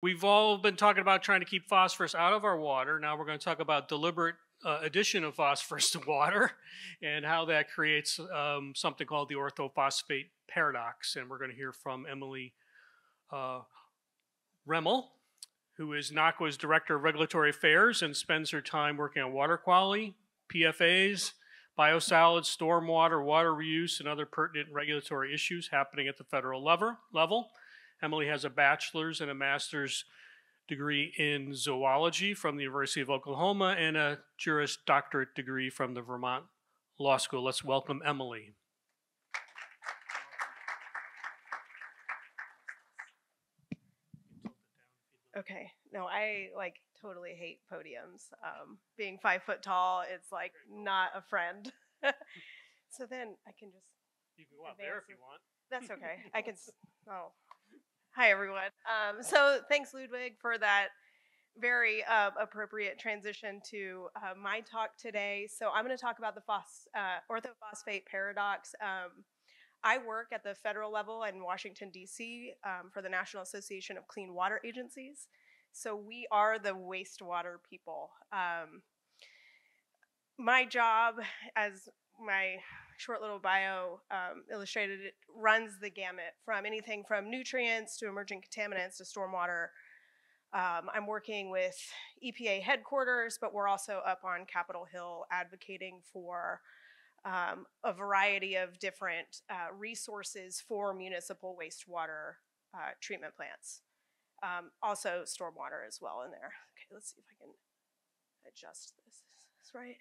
We've all been talking about trying to keep phosphorus out of our water. Now we're going to talk about deliberate addition of phosphorus to water and how that creates something called the orthophosphate paradox. And we're going to hear from Emily Remmel, who is NACWA's Director of Regulatory Affairs and spends her time working on water quality, PFAs, biosolids, stormwater, water reuse, and other pertinent regulatory issues happening at the federal level. Emily has a bachelor's and a master's degree in zoology from the University of Oklahoma and a Juris Doctorate degree from the Vermont Law School. Let's welcome Emily. Okay, no, I totally hate podiums. Being 5 foot tall, it's like not a friend. So then I can just. You can go out there if you want. That's okay. I can. Oh, hi everyone. So thanks Ludwig for that very appropriate transition to my talk today. So I'm going to talk about the orthophosphate paradox. I work at the federal level in Washington, D.C. For the National Association of Clean Water Agencies. So we are the wastewater people. My job, as my short little bio illustrated, it runs the gamut from anything from nutrients to emerging contaminants to stormwater. I'm working with EPA headquarters, but we're also up on Capitol Hill advocating for a variety of different resources for municipal wastewater treatment plants. Also stormwater as well in there. Okay, let's see if I can adjust this. Is this right?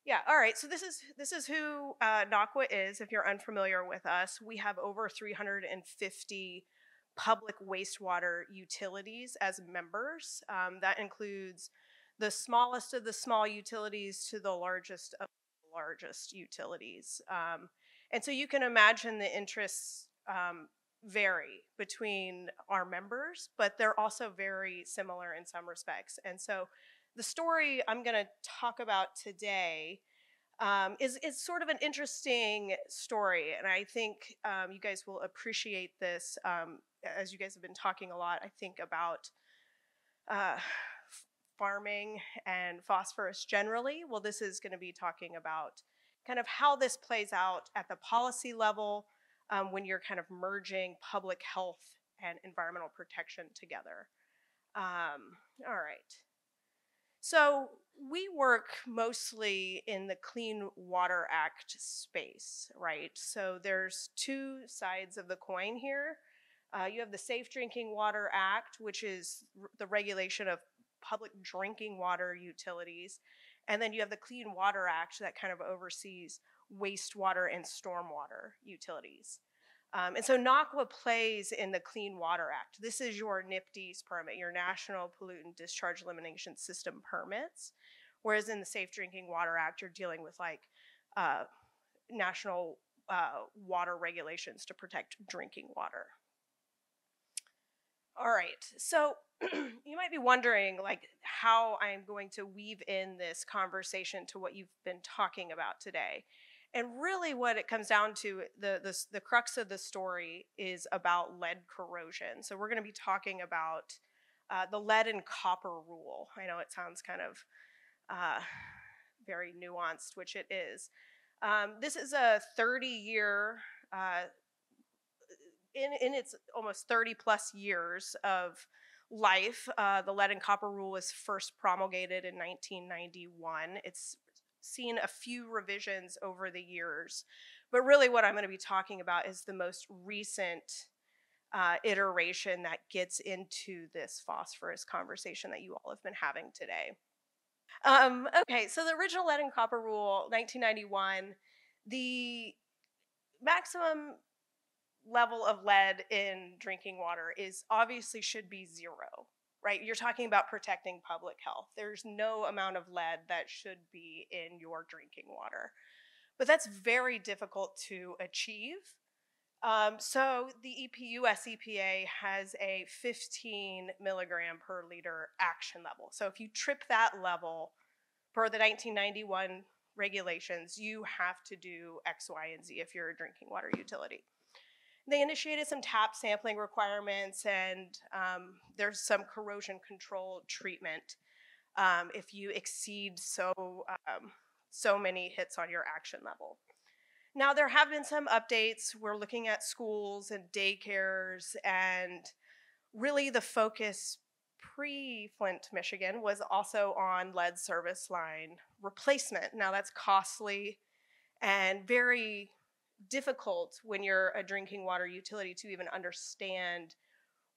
Yeah, all right, so this is who NACWA is, if you're unfamiliar with us. We have over 350 public wastewater utilities as members. That includes the smallest of the small utilities to the largest of the largest utilities. And so you can imagine the interests vary between our members, but they're also very similar in some respects. And so the story I'm going to talk about today is sort of an interesting story, and I think you guys will appreciate this as you guys have been talking a lot, I think, about farming and phosphorus generally. Well, this is going to be talking about kind of how this plays out at the policy level when you're kind of merging public health and environmental protection together. All right. So we work mostly in the Clean Water Act space, right? So there's two sides of the coin here. You have the Safe Drinking Water Act, which is the regulation of public drinking water utilities. And then you have the Clean Water Act that kind of oversees wastewater and stormwater utilities. And so NACWA plays in the Clean Water Act. This is your NIPDES permit, your National Pollutant Discharge Elimination System permits. Whereas in the Safe Drinking Water Act, you're dealing with national water regulations to protect drinking water. All right, so you might be wondering how I'm going to weave in this conversation to what you've been talking about today. And really what it comes down to, the crux of the story is about lead corrosion. So we're going to be talking about the lead and copper rule. I know it sounds kind of very nuanced, which it is. This is a 30-year, in its almost 30 plus years of life, the lead and copper rule was first promulgated in 1991. It's seen a few revisions over the years, but really what I'm going to be talking about is the most recent iteration that gets into this phosphorus conversation that you all have been having today. Okay, so the original lead and copper rule, 1991, the maximum level of lead in drinking water obviously should be 0. Right, you're talking about protecting public health. There's no amount of lead that should be in your drinking water. But that's very difficult to achieve. So the US EPA has a 15 milligram per liter action level. So if you trip that level per the 1991 regulations, you have to do X, Y, and Z if you're a drinking water utility. They initiated some tap sampling requirements, and there's some corrosion control treatment if you exceed so many hits on your action level. Now, there have been some updates. We're looking at schools and daycares, and really the focus pre-Flint, Michigan was also on lead service line replacement. Now, that's costly and very difficult when you're a drinking water utility to even understand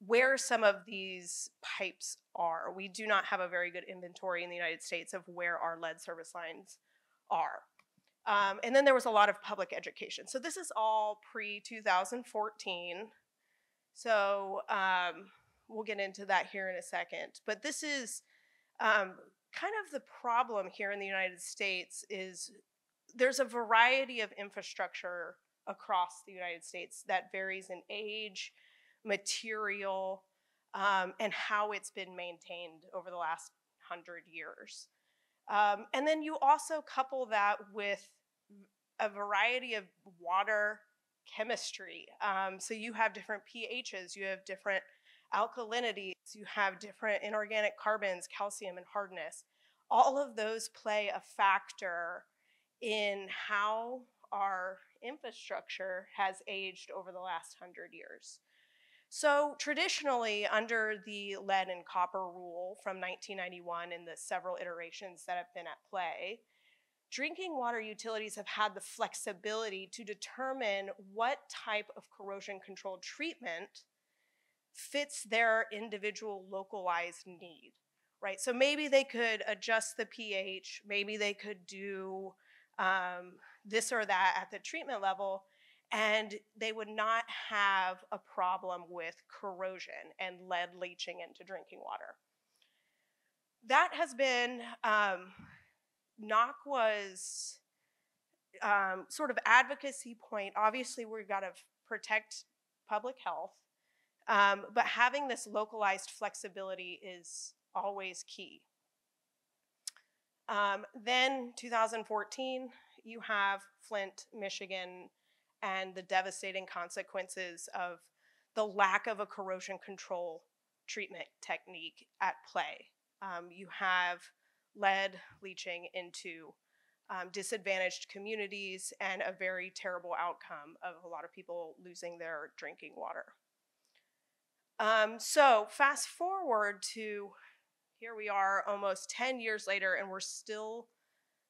where some of these pipes are. We do not have a very good inventory in the United States of where our lead service lines are. And then there was a lot of public education. So this is all pre-2014. So we'll get into that here in a second. But this is kind of the problem here in the United States is there's a variety of infrastructure across the United States that varies in age, material, and how it's been maintained over the last 100 years. And then you also couple that with a variety of water chemistry. So you have different pHs, you have different alkalinities, you have different inorganic carbons, calcium, and hardness. All of those play a factor in how our infrastructure has aged over the last 100 years. So traditionally, under the lead and copper rule from 1991 and the several iterations that have been at play, drinking water utilities have had the flexibility to determine what type of corrosion control treatment fits their individual localized need, right? So maybe they could adjust the pH, maybe they could do this or that at the treatment level, and they would not have a problem with corrosion and lead leaching into drinking water. That has been NACWA's sort of advocacy point. Obviously, we've got to protect public health, but having this localized flexibility is always key. Then 2014, you have Flint, Michigan, and the devastating consequences of the lack of a corrosion control treatment technique at play. You have lead leaching into disadvantaged communities and a very terrible outcome of a lot of people losing their drinking water. So fast forward to here we are almost 10 years later, and we're still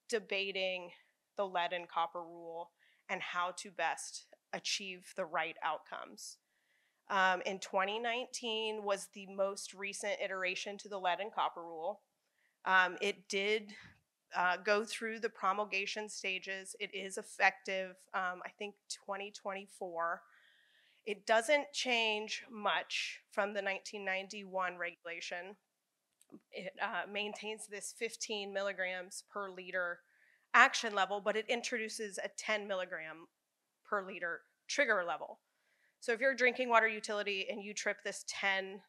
debating the lead and copper rule and how to best achieve the right outcomes. In 2019 was the most recent iteration to the lead and copper rule. It did go through the promulgation stages. It is effective, I think, 2024. It doesn't change much from the 1991 regulation. It maintains this 15 milligrams per liter action level, but it introduces a 10 milligram per liter trigger level. So if you're a drinking water utility and you trip this 10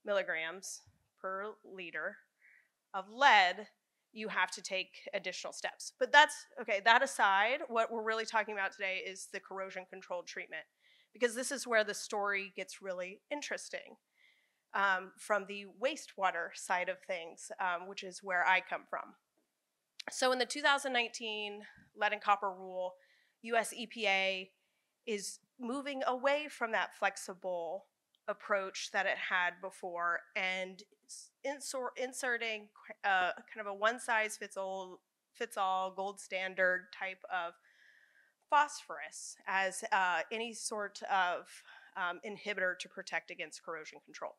milligrams per liter of lead, you have to take additional steps. But that's, okay, that aside, what we're really talking about today is the corrosion control treatment, because this is where the story gets really interesting. From the wastewater side of things, which is where I come from. So in the 2019 lead and copper rule, US EPA is moving away from that flexible approach that it had before and inserting kind of a one-size-fits-all gold standard type of phosphorus as any sort of inhibitor to protect against corrosion control.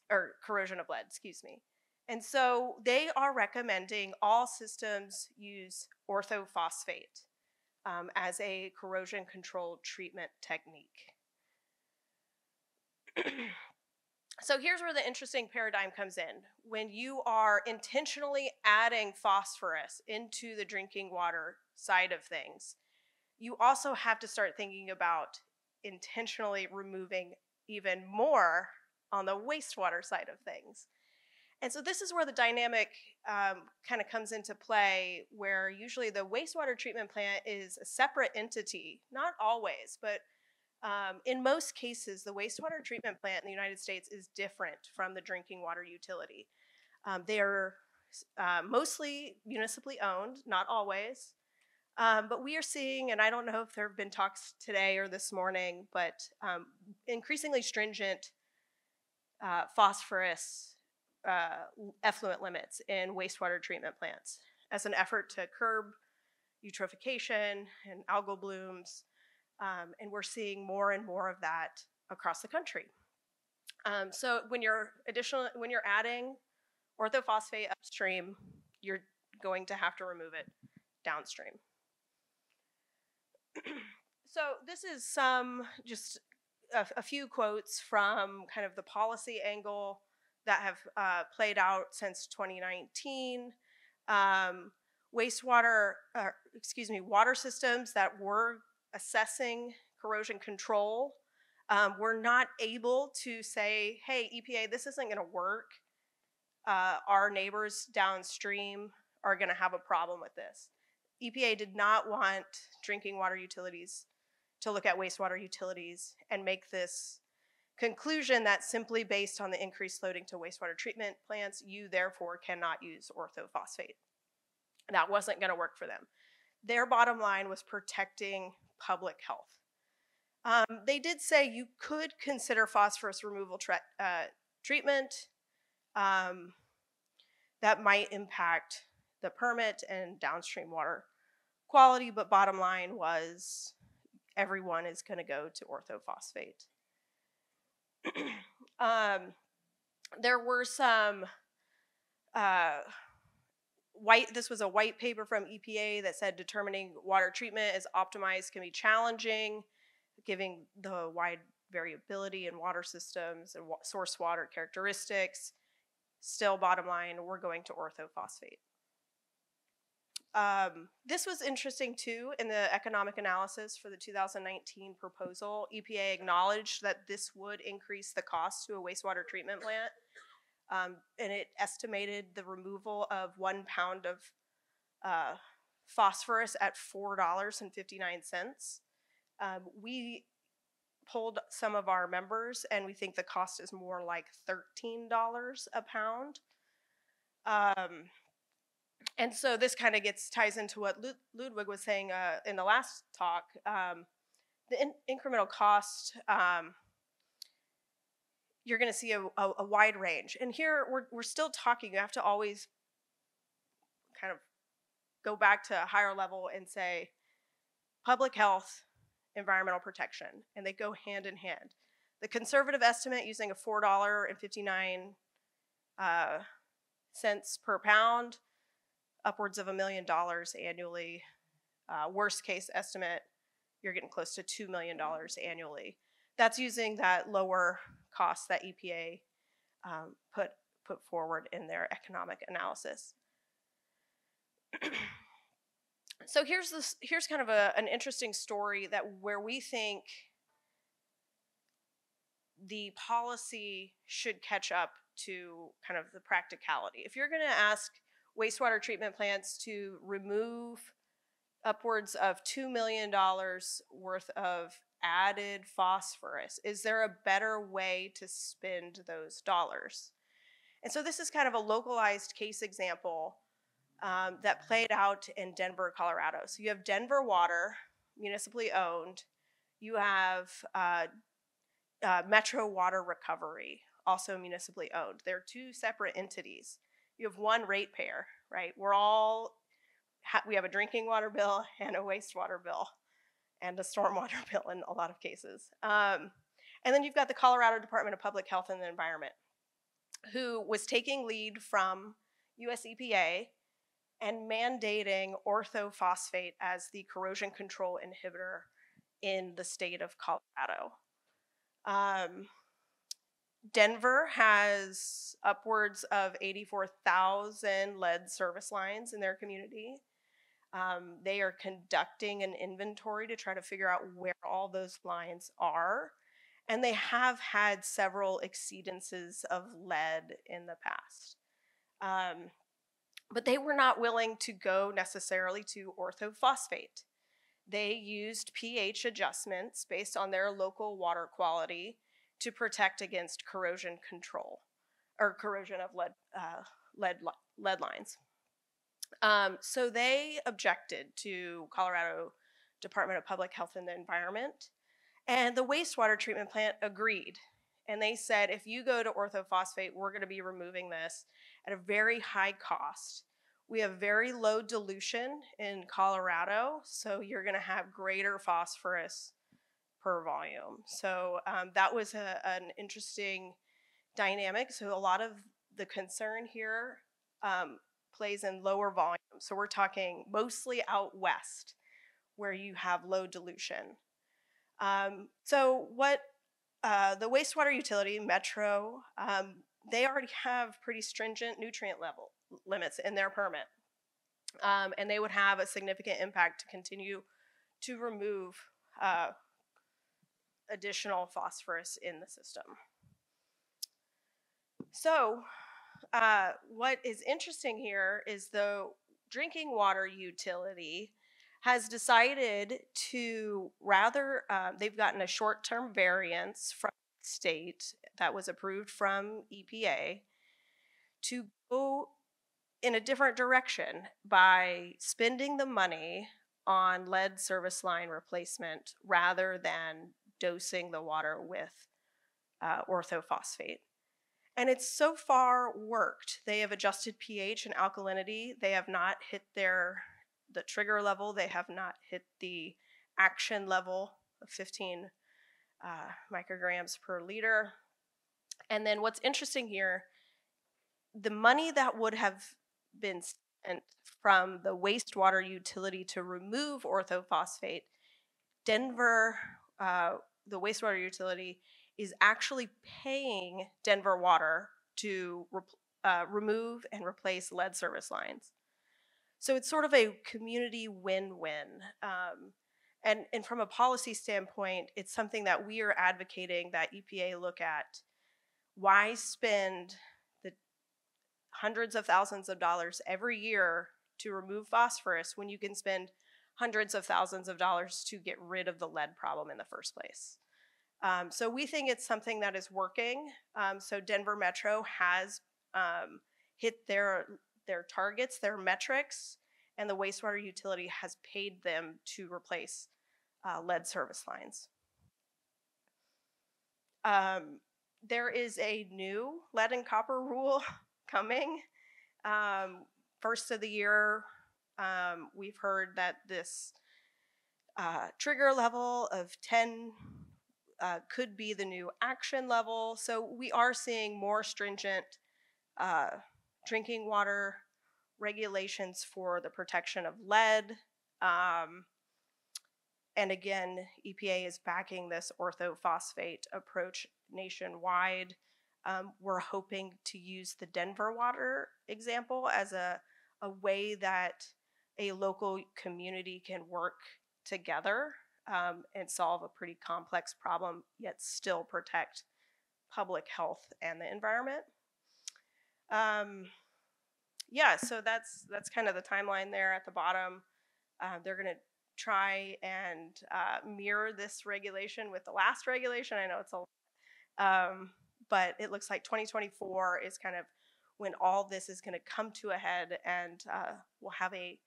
Or corrosion of lead, excuse me. And so they are recommending all systems use orthophosphate as a corrosion control treatment technique. So here's where the interesting paradigm comes in. When you are intentionally adding phosphorus into the drinking water side of things, you also have to start thinking about intentionally removing even more on the wastewater side of things. And so this is where the dynamic kind of comes into play, where usually the wastewater treatment plant is a separate entity, not always, but In most cases, the wastewater treatment plant in the United States is different from the drinking water utility. They are mostly municipally owned, not always. But we are seeing, and I don't know if there have been talks today or this morning, but increasingly stringent phosphorus effluent limits in wastewater treatment plants as an effort to curb eutrophication and algal blooms. And we're seeing more and more of that across the country. So when you're adding orthophosphate upstream, you're going to have to remove it downstream. So this is just a few quotes from kind of the policy angle that have played out since 2019. Water systems that were assessing corrosion control were not able to say, hey, EPA, this isn't going to work. Our neighbors downstream are going to have a problem with this. EPA did not want drinking water utilities to look at wastewater utilities and make this conclusion that simply based on the increased loading to wastewater treatment plants, you therefore cannot use orthophosphate. That wasn't going to work for them. Their bottom line was protecting public health. They did say you could consider phosphorus removal treatment that might impact the permit and downstream water quality, but bottom line was everyone is going to go to orthophosphate. There were some this was a white paper from EPA that said determining water treatment as optimized can be challenging, given the wide variability in water systems and source water characteristics. Still, bottom line, we're going to orthophosphate. This was interesting too in the economic analysis for the 2019 proposal. EPA acknowledged that this would increase the cost to a wastewater treatment plant, and it estimated the removal of 1 pound of phosphorus at $4.59. We polled some of our members, and we think the cost is more like $13 a pound. And so this kind of ties into what Ludwig was saying in the last talk. The incremental cost, you're going to see a wide range. And here we're still talking. You have to always kind of go back to a higher level and say public health, environmental protection, and they go hand in hand. The conservative estimate using a $4.59 per pound, upwards of $1 million annually. Worst case estimate, you're getting close to $2 million annually. That's using that lower cost that EPA put forward in their economic analysis. So here's kind of an interesting story where we think the policy should catch up to kind of the practicality. If you're going to ask wastewater treatment plants to remove upwards of $2 million worth of added phosphorus, is there a better way to spend those dollars? And so this is kind of a localized case example that played out in Denver, Colorado. So you have Denver Water, municipally owned. You have Metro Water Recovery, also municipally owned. They're two separate entities. You have one ratepayer, right? We have a drinking water bill and a wastewater bill and a stormwater bill in a lot of cases. And then you've got the Colorado Department of Public Health and the Environment, who was taking lead from US EPA and mandating orthophosphate as the corrosion control inhibitor in the state of Colorado. Denver has upwards of 84,000 lead service lines in their community. They are conducting an inventory to try to figure out where all those lines are. And they have had several exceedances of lead in the past. But they were not willing to go necessarily to orthophosphate. they used pH adjustments based on their local water quality to protect against corrosion control, or corrosion of lead lines. So they objected to Colorado Department of Public Health and the Environment, and the wastewater treatment plant agreed. And they said, if you go to orthophosphate, we're going to be removing this at a very high cost. We have very low dilution in Colorado, so you're going to have greater phosphorus per volume. So that was an interesting dynamic. So a lot of the concern here plays in lower volume. So we're talking mostly out west where you have low dilution. So what the wastewater utility, Metro, they already have pretty stringent nutrient level limits in their permit. And they would have a significant impact to continue to remove additional phosphorus in the system. So what is interesting here is the drinking water utility has decided to they've gotten a short-term variance from the state that was approved from EPA to go in a different direction by spending the money on lead service line replacement rather than dosing the water with orthophosphate. And it's so far worked. They have adjusted pH and alkalinity. They have not hit the trigger level. They have not hit the action level of 15 micrograms per liter. And then what's interesting here, the money that would have been spent from the wastewater utility to remove orthophosphate, Denver, the wastewater utility, is actually paying Denver Water to remove and replace lead service lines. So it's sort of a community win-win. And from a policy standpoint, it's something that we are advocating that EPA look at. Why spend the hundreds of thousands of dollars every year to remove phosphorus when you can spend hundreds of thousands of dollars to get rid of the lead problem in the first place? So we think it's something that is working. So Denver Metro has hit their targets, their metrics, and the wastewater utility has paid them to replace lead service lines. There is a new lead and copper rule coming. First of the year, we've heard that this trigger level of 10 could be the new action level. So we are seeing more stringent drinking water regulations for the protection of lead. And again, EPA is backing this orthophosphate approach nationwide. We're hoping to use the Denver Water example as a way that a local community can work together and solve a pretty complex problem, yet still protect public health and the environment. Yeah, so that's kind of the timeline there at the bottom. They're going to try and mirror this regulation with the last regulation. I know it's a lot, but it looks like 2024 is kind of when all this is going to come to a head, and we'll have a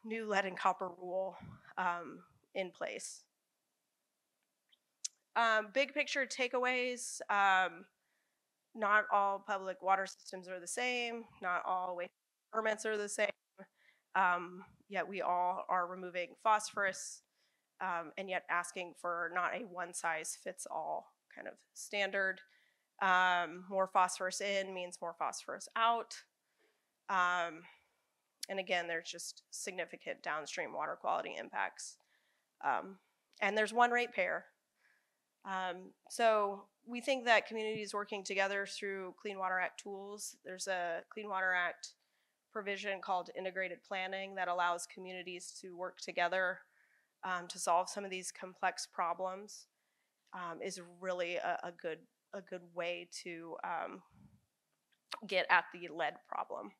new lead and copper rule in place. Big picture takeaways. Not all public water systems are the same. Not all waste permits are the same. Yet we all are removing phosphorus, and yet asking for not a one-size-fits-all kind of standard. More phosphorus in means more phosphorus out. And again, there's just significant downstream water quality impacts. And there's one ratepayer. So we think that communities working together through Clean Water Act tools, there's a Clean Water Act provision called integrated planning that allows communities to work together to solve some of these complex problems, is really a good way to get at the lead problem.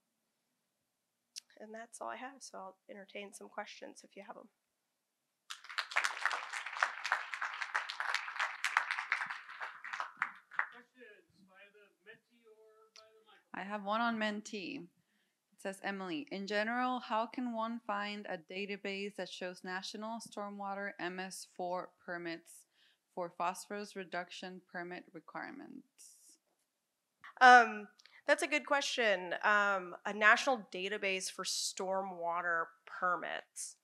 And that's all I have, so I'll entertain some questions if you have them. I have one on Mentee. It says, Emily, in general, how can one find a database that shows national stormwater MS4 permits for phosphorus reduction permit requirements? That's a good question. A national database for stormwater permits.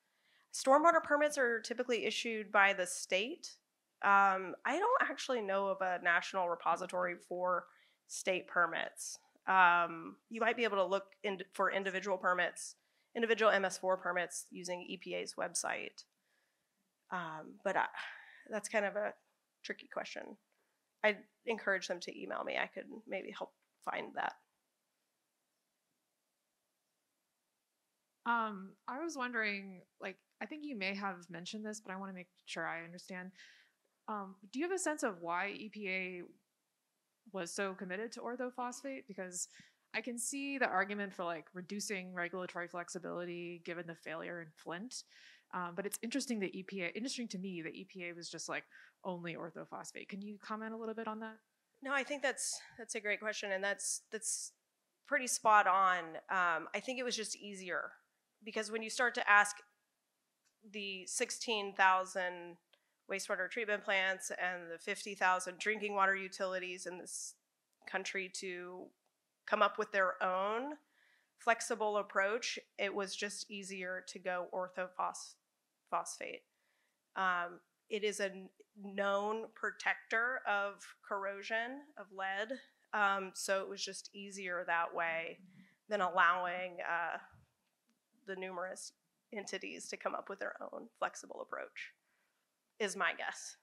Stormwater permits are typically issued by the state. I don't actually know of a national repository for state permits. You might be able to look for individual permits, individual MS4 permits using EPA's website. But that's kind of a tricky question. I'd encourage them to email me. I could maybe help find that. I was wondering, like, I think you may have mentioned this, but I want to make sure I understand. Do you have a sense of why EPA was so committed to orthophosphate? Because I can see the argument for like reducing regulatory flexibility given the failure in Flint. But it's interesting to me that EPA was just like only orthophosphate. Can you comment a little bit on that? No, I think that's a great question, and that's pretty spot on. I think it was just easier because when you start to ask the 16,000 wastewater treatment plants and the 50,000 drinking water utilities in this country to come up with their own flexible approach, it was just easier to go orthophosphate. It is a known protector of corrosion, of lead, so it was just easier that way than allowing the numerous entities to come up with their own flexible approach, is my guess.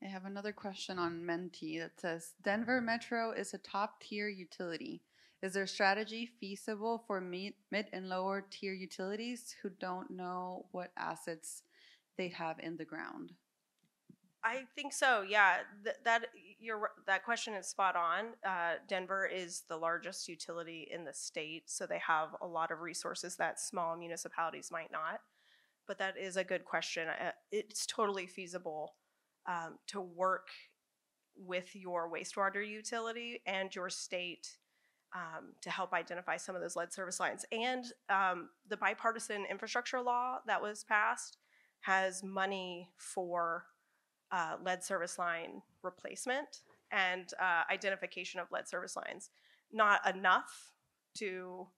I have another question on Mentee that says, Denver Metro is a top-tier utility. Is their strategy feasible for mid and lower tier utilities who don't know what assets they have in the ground? I think so. Yeah, that question is spot on. Denver is the largest utility in the state, so they have a lot of resources that small municipalities might not. But that is a good question. It's totally feasible to work with your wastewater utility and your state to help identify some of those lead service lines. And the bipartisan infrastructure law that was passed has money for lead service line replacement and identification of lead service lines. Not enough to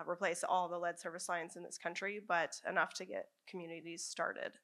replace all the lead service lines in this country, but enough to get communities started.